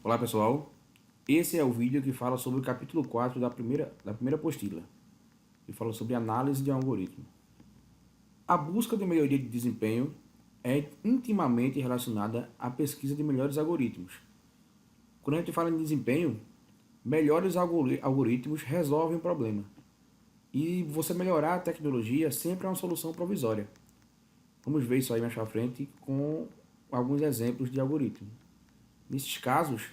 Olá pessoal, esse é o vídeo que fala sobre o capítulo 4 da primeira apostila, que fala sobre análise de um algoritmo. A busca de melhoria de desempenho é intimamente relacionada à pesquisa de melhores algoritmos. Quando a gente fala em desempenho, melhores algoritmos resolvem o problema. E você melhorar a tecnologia sempre é uma solução provisória. Vamos ver isso aí mais para frente com alguns exemplos de algoritmo. Nesses casos,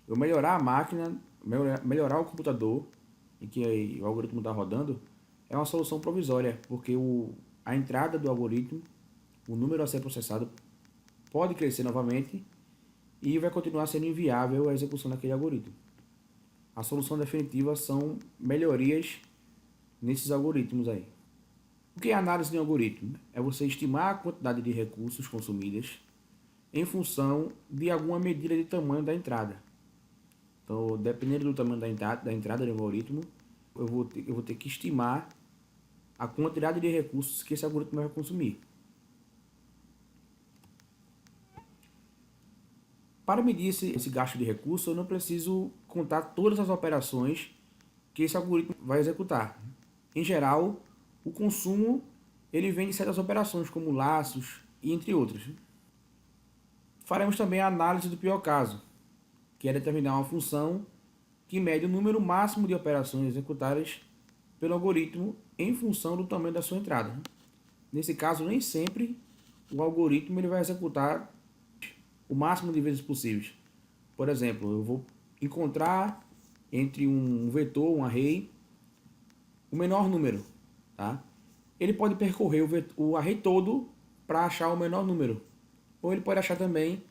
eu melhorar a máquina, melhorar o computador em que o algoritmo está rodando, é uma solução provisória, porque a entrada do algoritmo, o número a ser processado, pode crescer novamente e vai continuar sendo inviável a execução daquele algoritmo. A solução definitiva são melhorias nesses algoritmos aí. O que é análise de um algoritmo? É você estimar a quantidade de recursos consumidas em função de alguma medida de tamanho da entrada. Então, dependendo do tamanho da entrada do algoritmo, eu vou ter que estimar a quantidade de recursos que esse algoritmo vai consumir. Para medir esse gasto de recursos, eu não preciso contar todas as operações que esse algoritmo vai executar. Em geral, o consumo ele vem de certas operações, como laços e entre outras. Faremos também a análise do pior caso, que é determinar uma função que mede o número máximo de operações executadas pelo algoritmo em função do tamanho da sua entrada. Nesse caso, nem sempre o algoritmo ele vai executar o máximo de vezes possíveis. Por exemplo, eu vou encontrar entre um vetor, um array, o menor número. Tá? Ele pode percorrer o array todo para achar o menor número. Ou ele pode achar também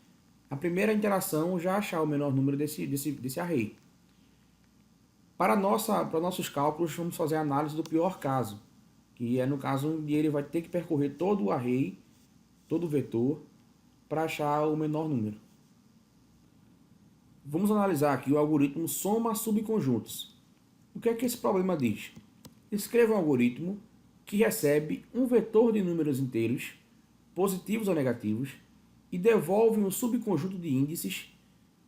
a primeira interação, já achar o menor número desse array. Para nossos cálculos, vamos fazer a análise do pior caso, que é no caso onde ele vai ter que percorrer todo o array, todo o vetor, para achar o menor número. Vamos analisar aqui o algoritmo soma subconjuntos. O que é que esse problema diz? Escreva um algoritmo que recebe um vetor de números inteiros, positivos ou negativos, e devolve um subconjunto de índices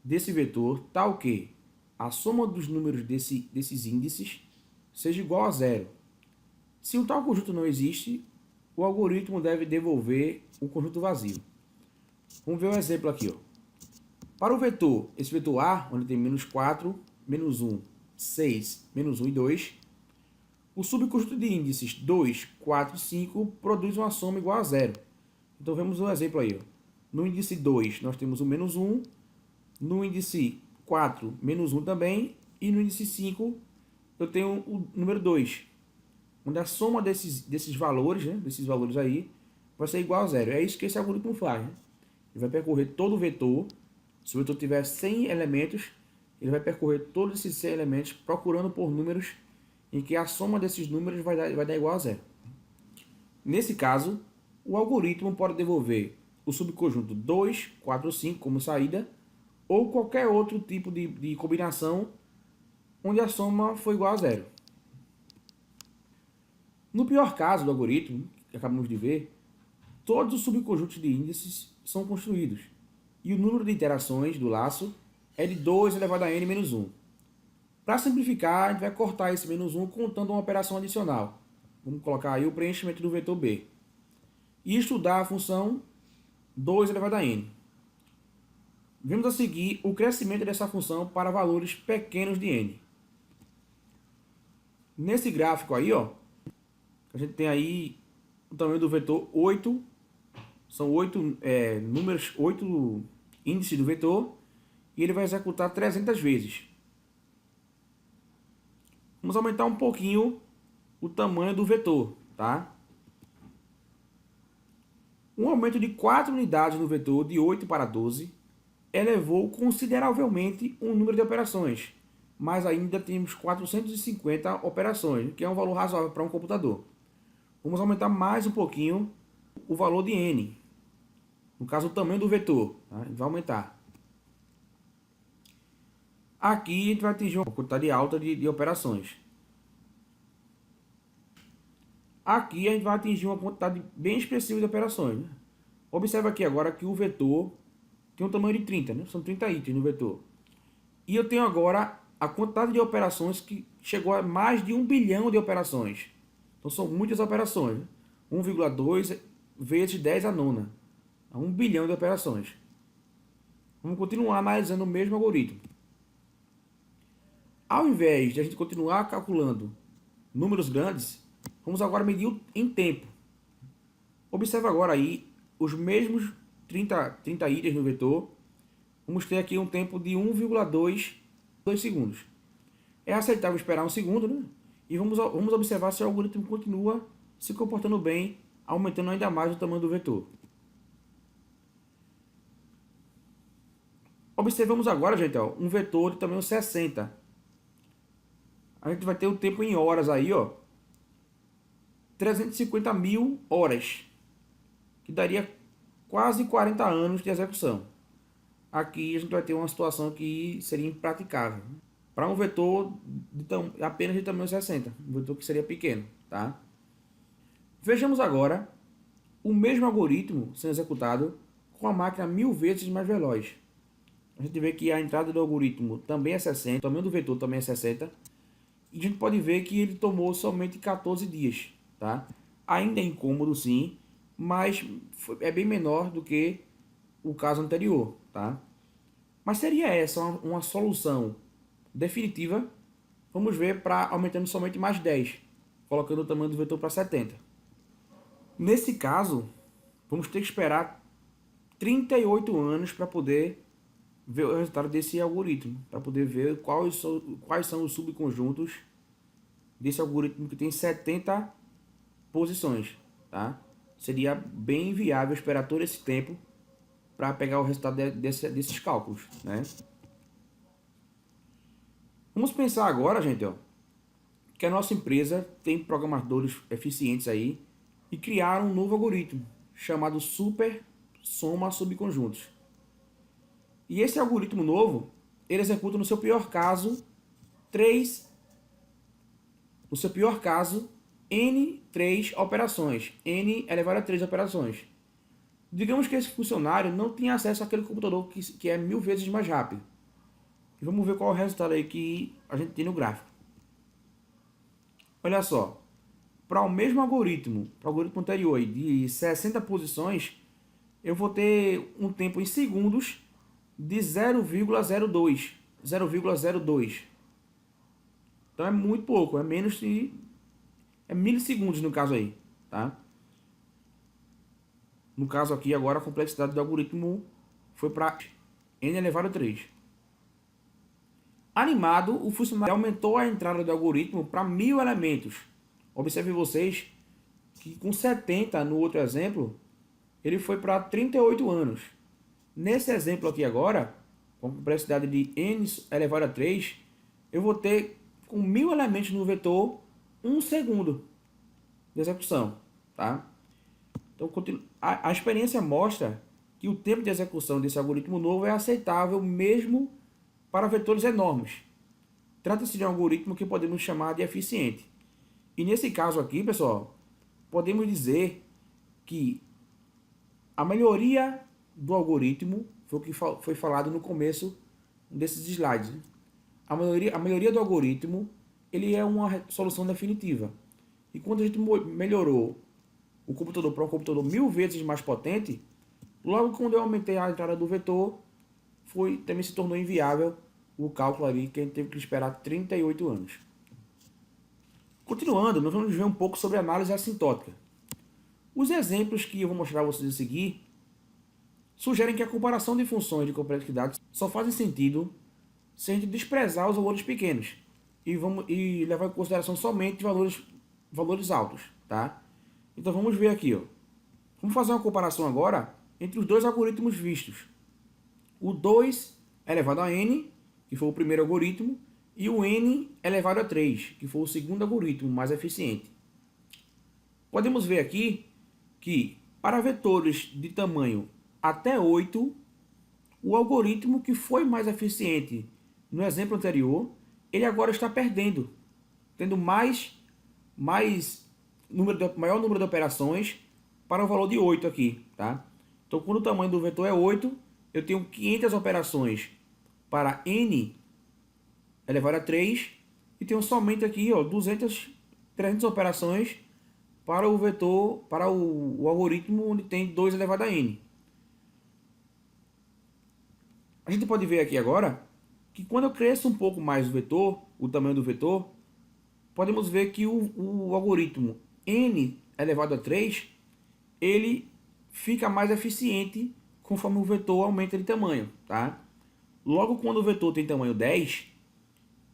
desse vetor, tal que a soma dos números desses índices seja igual a zero. Se um tal conjunto não existe, o algoritmo deve devolver o conjunto vazio. Vamos ver um exemplo aqui. Ó. Para o vetor, esse vetor A, onde tem menos 4, menos 1, 6, menos 1 e 2, o subconjunto de índices 2, 4 e 5 produz uma soma igual a zero. Então vemos um exemplo aí. Ó. No índice 2 nós temos o menos 1, no índice 4 menos 1 também, e no índice 5 eu tenho o número 2, onde a soma desses valores, né, desses valores aí, vai ser igual a zero. É isso que esse algoritmo faz. Né? Ele vai percorrer todo o vetor. Se o vetor tiver 100 elementos, ele vai percorrer todos esses 100 elementos procurando por números em que a soma desses números vai dar igual a zero. Nesse caso, o algoritmo pode devolver o subconjunto 2, 4, 5 como saída, ou qualquer outro tipo de combinação onde a soma for igual a zero. No pior caso do algoritmo, que acabamos de ver, todos os subconjuntos de índices são construídos, e o número de iterações do laço é de 2 elevado a n menos 1. Para simplificar, a gente vai cortar esse menos 1 contando uma operação adicional. Vamos colocar aí o preenchimento do vetor B. E estudar a função 2 elevado a n. Vemos a seguir o crescimento dessa função para valores pequenos de n. Nesse gráfico aí, ó, a gente tem aí o tamanho do vetor 8. São 8 números, 8 índices do vetor, e ele vai executar 300 vezes. Vamos aumentar um pouquinho o tamanho do vetor, tá? Um aumento de 4 unidades no vetor, de 8 para 12, elevou consideravelmente o número de operações, mas ainda temos 450 operações, que é um valor razoável para um computador. Vamos aumentar mais um pouquinho o valor de n, no caso o tamanho do vetor, tá? A gente vai aumentar. Aqui a gente vai atingir uma quantidade alta de operações. Aqui a gente vai atingir uma quantidade bem expressiva de operações. Né? Observe aqui agora que o vetor tem um tamanho de 30, né? São 30 itens no vetor. E eu tenho agora a quantidade de operações que chegou a mais de 1 bilhão de operações. Então são muitas operações, né? 1,2 vezes 10 a nona. 1 bilhão de operações. Vamos continuar analisando o mesmo algoritmo. Ao invés de a gente continuar calculando números grandes, vamos agora medir em tempo. Observe agora aí os mesmos 30 itens no vetor. Vamos ter aqui um tempo de 1,2 segundos. É aceitável esperar um segundo, né? E vamos observar se o algoritmo continua se comportando bem, aumentando ainda mais o tamanho do vetor. Observamos agora, gente, ó, um vetor de tamanho 60. A gente vai ter o tempo em horas aí, ó, 350 mil horas, que daria quase 40 anos de execução. Aqui a gente vai ter uma situação que seria impraticável para um vetor apenas de tamanho 60, um vetor que seria pequeno, tá? Vejamos agora o mesmo algoritmo sendo executado com a máquina 1000 vezes mais veloz. A gente vê que a entrada do algoritmo também é 60, o tamanho do vetor também é 60, e a gente pode ver que ele tomou somente 14 dias, tá? Ainda é incômodo sim, mas é bem menor do que o caso anterior, tá? Mas seria essa uma solução definitiva? Vamos ver para aumentando somente mais 10, colocando o tamanho do vetor para 70. Nesse caso, vamos ter que esperar 38 anos para poder ver o resultado desse algoritmo, para poder ver quais são os subconjuntos desse algoritmo que tem 70 posições, tá? Seria bem viável esperar todo esse tempo para pegar o resultado desses cálculos, né? Vamos pensar agora, gente, ó, que a nossa empresa tem programadores eficientes aí e criaram um novo algoritmo chamado Super Soma Subconjuntos. E esse algoritmo novo, ele executa no seu pior caso N3 operações, N elevado a 3 operações. Digamos que esse funcionário não tinha acesso àquele computador que é 1000 vezes mais rápido. E vamos ver qual é o resultado aí que a gente tem no gráfico. Olha só, para o mesmo algoritmo, para o algoritmo anterior aí, de 60 posições, eu vou ter um tempo em segundos de 0,02. Então é muito pouco, é menos de... é milissegundos no caso aí, tá? No caso aqui, agora a complexidade do algoritmo foi para n elevado a 3. Animado, o funcionário aumentou a entrada do algoritmo para 1000 elementos. Observe vocês que com 70 no outro exemplo, ele foi para 38 anos. Nesse exemplo aqui agora, com complexidade de n elevado a 3, eu vou ter com 1000 elementos no vetor 1 segundo de execução, tá? Então, a experiência mostra que o tempo de execução desse algoritmo novo é aceitável mesmo para vetores enormes. Trata-se de um algoritmo que podemos chamar de eficiente. E nesse caso aqui, pessoal, podemos dizer que a melhoria do algoritmo foi o que foi falado no começo desses slides. A melhoria do algoritmo, ele é uma solução definitiva. E quando a gente melhorou o computador para um computador 1000 vezes mais potente, logo quando eu aumentei a entrada do vetor, também se tornou inviável o cálculo ali, que a gente teve que esperar 38 anos. Continuando, nós vamos ver um pouco sobre análise assintótica. Os exemplos que eu vou mostrar a vocês a seguir sugerem que a comparação de funções de complexidade só faz sentido se a gente desprezar os valores pequenos e levar em consideração somente valores altos, tá? Então vamos ver aqui, ó. Vamos fazer uma comparação agora entre os dois algoritmos vistos. O 2 elevado a n, que foi o primeiro algoritmo, e o n elevado a 3, que foi o segundo algoritmo mais eficiente. Podemos ver aqui que para vetores de tamanho até 8, o algoritmo que foi mais eficiente no exemplo anterior, ele agora está perdendo, tendo maior número de operações para o valor de 8 aqui, tá? Então, quando o tamanho do vetor é 8, eu tenho 500 operações para n elevado a 3 e tenho somente aqui, ó, 300 operações para o vetor, para o algoritmo onde tem 2 elevado a n. A gente pode ver aqui agora que quando eu cresço um pouco mais o vetor, o tamanho do vetor, podemos ver que o algoritmo n elevado a 3, ele fica mais eficiente conforme o vetor aumenta de tamanho, tá? Logo, quando o vetor tem tamanho 10,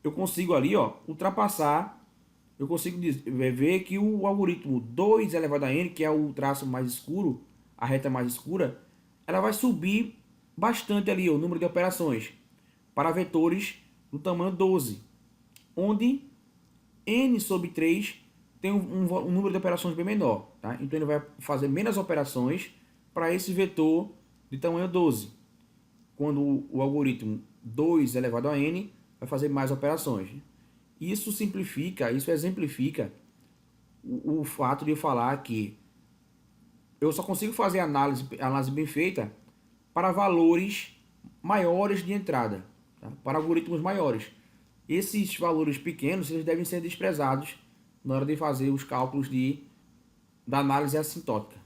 eu consigo ali, ó, ultrapassar, eu consigo ver que o algoritmo 2 elevado a n, que é o traço mais escuro, a reta mais escura, ela vai subir bastante ali o número de operações para vetores do tamanho 12, onde n sobre 3 tem um número de operações bem menor, tá? Então ele vai fazer menos operações para esse vetor de tamanho 12, quando o algoritmo 2 elevado a n vai fazer mais operações. Isso simplifica, isso exemplifica o fato de eu falar que eu só consigo fazer análise bem feita para valores maiores de entrada, tá? Para algoritmos maiores. Esses valores pequenos eles devem ser desprezados na hora de fazer os cálculos da análise assintótica.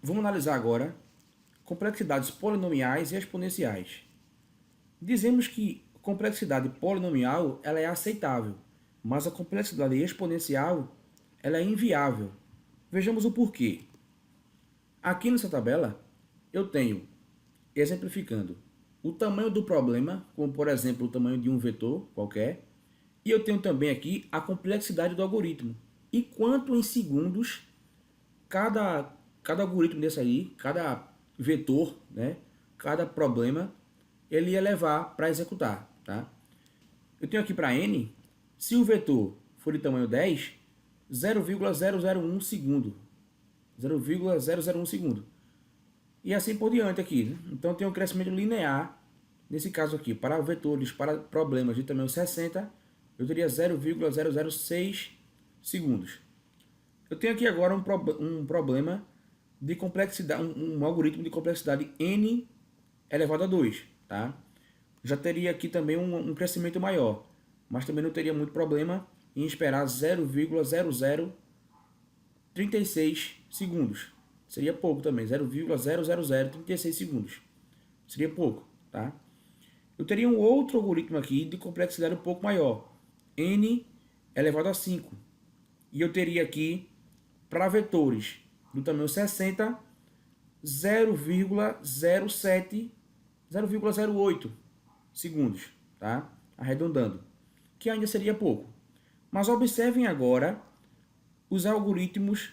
Vamos analisar agora complexidades polinomiais e exponenciais. Dizemos que a complexidade polinomial ela é aceitável, mas a complexidade exponencial ela é inviável. Vejamos o porquê. Aqui nessa tabela eu tenho, exemplificando, o tamanho do problema, como por exemplo o tamanho de um vetor qualquer, e eu tenho também aqui a complexidade do algoritmo. E quanto em segundos cada algoritmo desse aí, cada vetor, né, cada problema, ele ia levar para executar, tá? Eu tenho aqui para n, se o vetor for de tamanho 10, 0,001 segundo. 0,001 segundo. E assim por diante aqui, né? Então tem um crescimento linear, nesse caso aqui, para vetores, para problemas de tamanho 60, eu teria 0,006 segundos. Eu tenho aqui agora um problema de complexidade, um algoritmo de complexidade n elevado a 2, tá? Já teria aqui também um crescimento maior, mas também não teria muito problema em esperar 0,0036 segundos. Seria pouco também, 0,00036 segundos. Seria pouco, tá? Eu teria um outro algoritmo aqui de complexidade um pouco maior, n elevado a 5. E eu teria aqui, para vetores do tamanho 60, 0,08 segundos, tá? Arredondando, que ainda seria pouco. Mas observem agora os algoritmos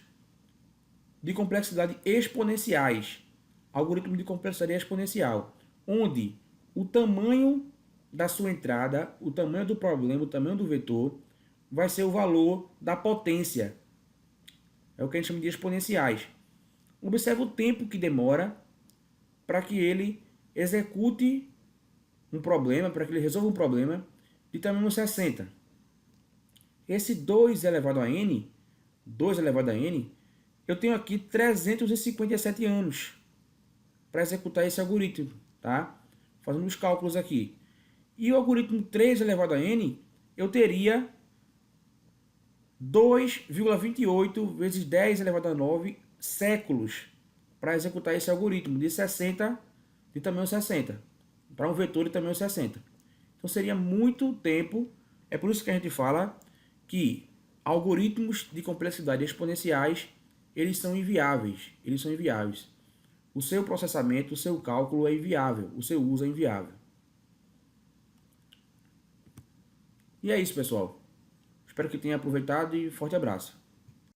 de complexidade exponenciais. Algoritmo de complexidade exponencial, onde o tamanho da sua entrada, o tamanho do problema, o tamanho do vetor, vai ser o valor da potência. É o que a gente chama de exponenciais. Observe o tempo que demora para que ele execute um problema, para que ele resolva um problema de tamanho 60. Esse 2 elevado a n, eu tenho aqui 357 anos para executar esse algoritmo, tá? Fazendo os cálculos aqui. E o algoritmo 3 elevado a n, eu teria 2,28 vezes 10 elevado a 9 séculos para executar esse algoritmo de tamanho 60, para um vetor de tamanho 60. Então seria muito tempo, é por isso que a gente fala que algoritmos de complexidade exponenciais, eles são inviáveis, O seu processamento, o seu cálculo é inviável, o seu uso é inviável. E é isso, pessoal. Espero que tenha aproveitado e forte abraço.